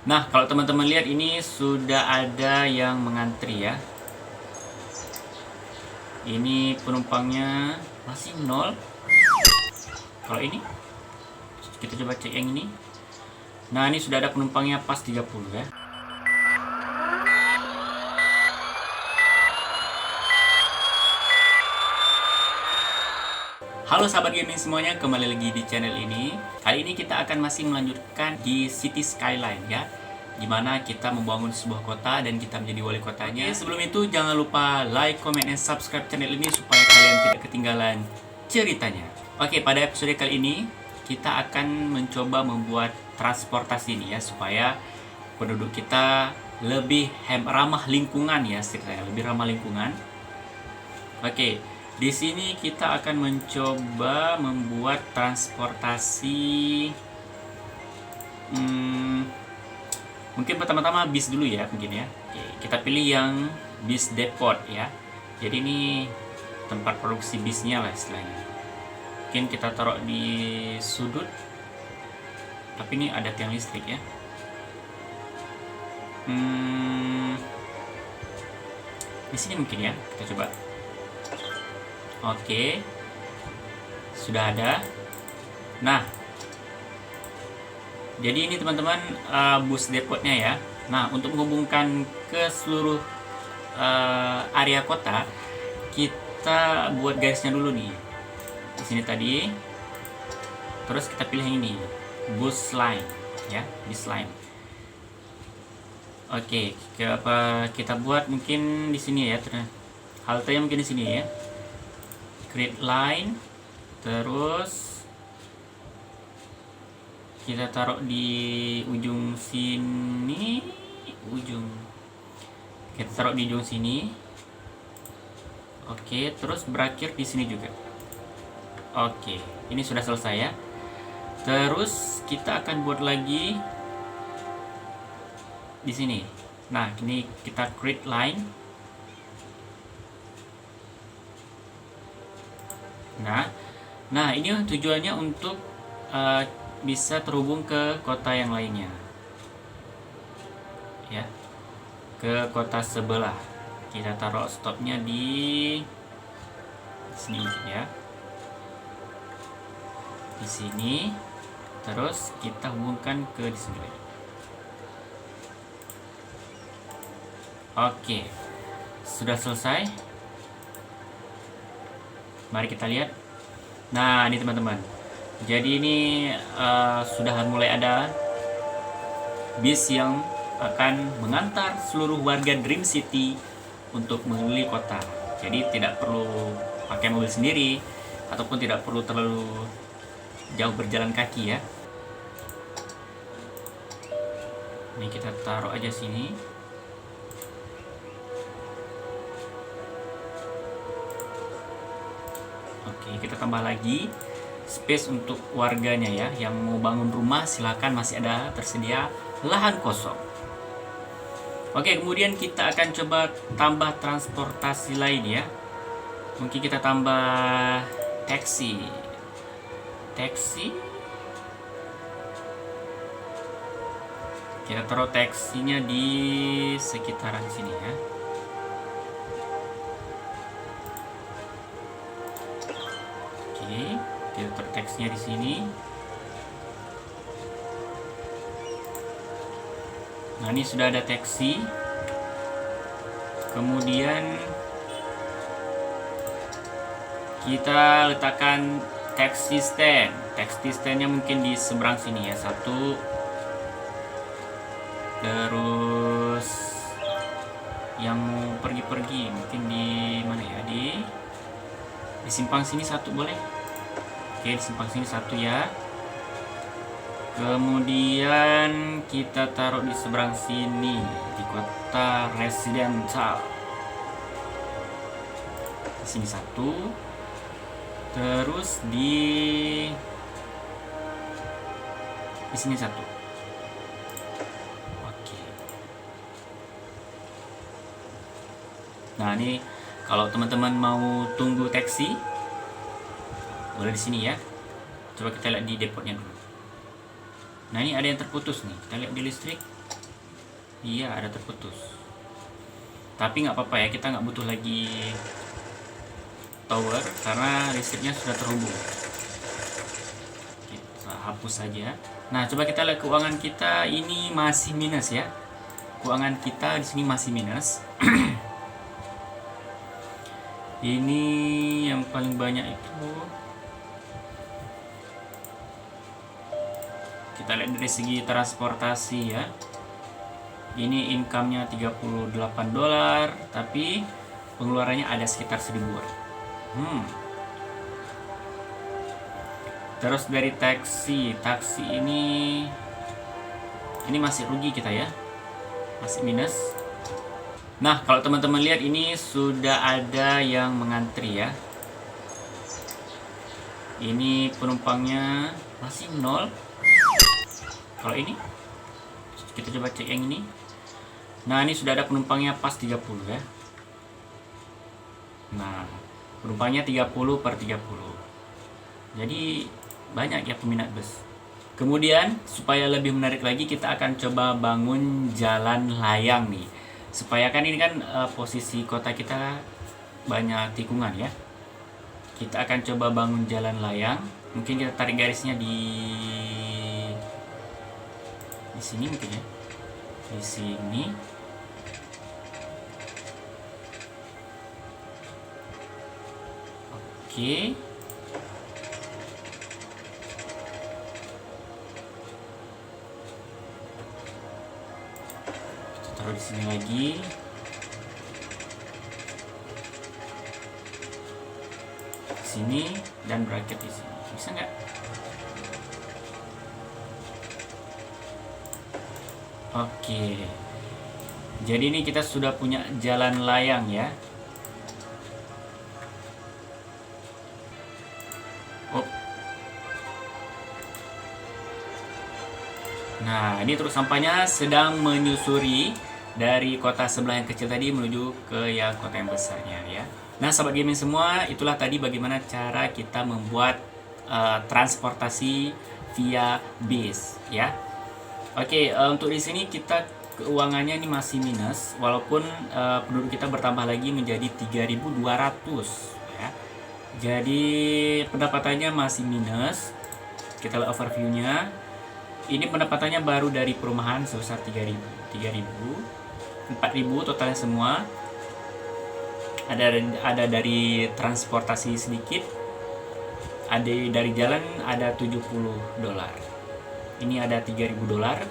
Nah, kalau teman-teman lihat ini sudah ada yang mengantri ya. Ini penumpangnya masih nol. Kalau ini kita coba cek yang ini. Nah, ini sudah ada penumpangnya pas 30 ya. Halo sahabat gaming semuanya, kembali lagi di channel ini. Kali ini kita akan masih melanjutkan di City Skyline ya, dimana kita membangun sebuah kota dan kita menjadi wali kotanya. Oke, sebelum itu jangan lupa like, comment, dan subscribe channel ini supaya kalian tidak ketinggalan ceritanya. Oke, pada episode kali ini kita akan mencoba membuat transportasi ini ya, supaya penduduk kita lebih ramah lingkungan ya, setidaknya lebih ramah lingkungan. Oke, di sini kita akan mencoba membuat transportasi. Mungkin pertama-tama bis dulu ya, mungkin ya. Oke, kita pilih yang bis depot ya. Jadi ini tempat produksi bisnya lah istilahnya. Mungkin kita taruh di sudut. Tapi ini ada tiang listrik ya. Di sini mungkin ya, kita coba. Oke, sudah ada. Nah, jadi ini teman-teman bus depotnya ya. Nah, untuk menghubungkan ke seluruh area kota, kita buat garisnya dulu nih. Di sini tadi. Terus kita pilih yang ini, bus line ya, bus line. Oke, kita buat mungkin di sini ya. Haltenya mungkin di sini ya. Create line, terus kita taruh di ujung sini, kita taruh di ujung sini. Oke, terus berakhir di sini juga. Oke, ini sudah selesai ya. Terus kita akan buat lagi di sini. Nah, ini kita create line. Nah ini tujuannya untuk bisa terhubung ke kota yang lainnya ya, ke kota sebelah. Kita taruh stopnya di sini ya, di sini. Terus kita hubungkan ke di sini. Oke, sudah selesai. Mari kita lihat. Nah, ini teman-teman. Jadi ini sudah mulai ada bis yang akan mengantar seluruh warga Dream City untuk mengelilingi kota. Jadi tidak perlu pakai mobil sendiri ataupun tidak perlu terlalu jauh berjalan kaki ya. Ini kita taruh aja sini. Oke, kita tambah lagi space untuk warganya ya. Yang mau bangun rumah silakan, masih ada tersedia lahan kosong. Oke, kemudian kita akan coba tambah transportasi lain ya. Mungkin kita tambah taksi. Kita taruh taksinya di sekitaran sini ya. Kita taruh teksnya di sini. Nah, ini sudah ada taksi. Kemudian kita letakkan taksi stand. Taksi standnya mungkin di seberang sini ya, satu. Terus yang mau pergi-pergi mungkin di mana ya, di simpang sini satu boleh. Oke, di simpang sini satu ya. Kemudian kita taruh di seberang sini, di kota residential. Di sini satu. Terus di sini satu. Oke. Nah, ini kalau teman-teman mau tunggu taksi, boleh di sini ya. Coba kita lihat di depotnya dulu. Nah, ini ada yang terputus nih. Kita lihat di listrik. Iya, ada terputus. Tapi nggak apa-apa ya, kita nggak butuh lagi tower karena listriknya sudah terhubung. Kita hapus saja. Nah, coba kita lihat keuangan kita, ini masih minus ya. Keuangan kita di sini masih minus. Ini yang paling banyak itu, kita lihat dari segi transportasi ya. Ini income-nya $38, tapi pengeluarannya ada sekitar 1000-an. Terus dari taksi ini masih rugi kita ya, masih minus. Nah, kalau teman-teman lihat ini sudah ada yang mengantri ya. Ini penumpangnya masih 0. Kalau ini kita coba cek yang ini. Nah, ini sudah ada penumpangnya pas 30 ya. Nah, penumpangnya 30/30. Jadi banyak ya peminat bus. Kemudian supaya lebih menarik lagi, kita akan coba bangun jalan layang nih. Supaya kan ini kan posisi kota kita banyak tikungan ya. Kita akan coba bangun jalan layang. Mungkin kita tarik garisnya di sini mungkin ya. Di sini. Oke. Kita taruh di sini lagi. Di sini dan bracket di sini. Bisa nggak? Oke. Jadi ini kita sudah punya jalan layang ya. Nah, ini truk sampahnya sedang menyusuri dari kota sebelah yang kecil tadi menuju ke yang kota yang besarnya ya. Nah, sahabat gaming semua, itulah tadi bagaimana cara kita membuat transportasi via bis ya. Oke, untuk di sini kita keuangannya ini masih minus walaupun penduduk kita bertambah lagi menjadi 3.200 ya. Jadi pendapatannya masih minus. Kita lihat overview-nya. Ini pendapatannya baru dari perumahan sebesar 3.000, 4.000 totalnya semua. Ada dari transportasi sedikit, ada dari jalan ada $70. Ini ada $3.000,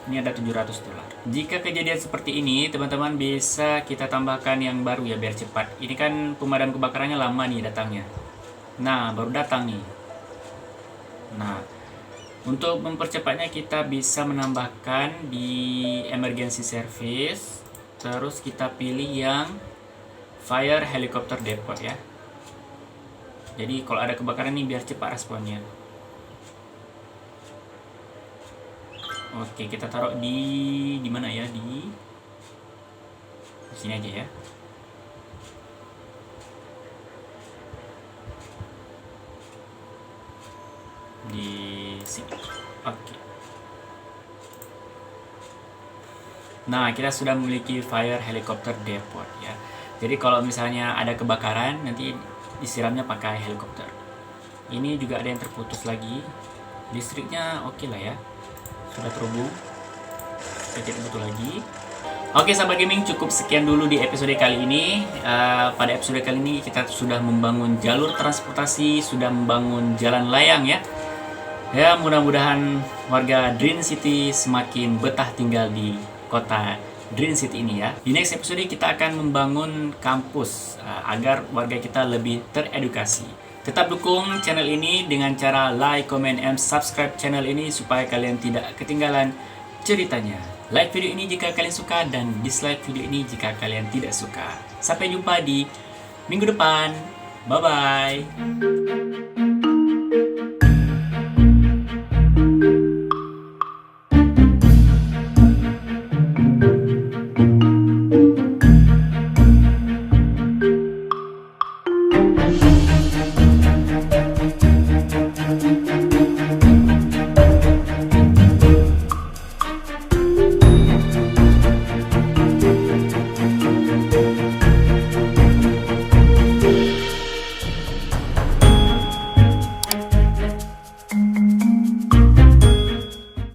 ini ada $700. Jika kejadian seperti ini, teman-teman bisa kita tambahkan yang baru ya biar cepat. Ini kan pemadam kebakarannya lama nih datangnya. Nah, baru datang nih. Nah, untuk mempercepatnya kita bisa menambahkan di emergency service. Terus kita pilih yang fire helicopter depot ya. Jadi kalau ada kebakaran nih biar cepat responnya. Oke, kita taruh di mana ya? Di sini aja ya. Di sini. Oke. Nah, kita sudah memiliki fire helicopter depot ya. Jadi kalau misalnya ada kebakaran nanti disiramnya pakai helikopter. Ini juga ada yang terputus lagi. Listriknya oke lah ya. Sudah terhubung. Kita tidak butuh lagi. Oke sahabat gaming, cukup sekian dulu di episode kali ini. Pada episode kali ini kita sudah membangun jalur transportasi, sudah membangun jalan layang ya. Ya, mudah-mudahan warga Dream City semakin betah tinggal di kota Dream City ini ya. Di next episode kita akan membangun kampus agar warga kita lebih teredukasi. Tetap dukung channel ini dengan cara like, comment, and subscribe channel ini supaya kalian tidak ketinggalan ceritanya. Like video ini jika kalian suka dan dislike video ini jika kalian tidak suka. Sampai jumpa di minggu depan. Bye-bye.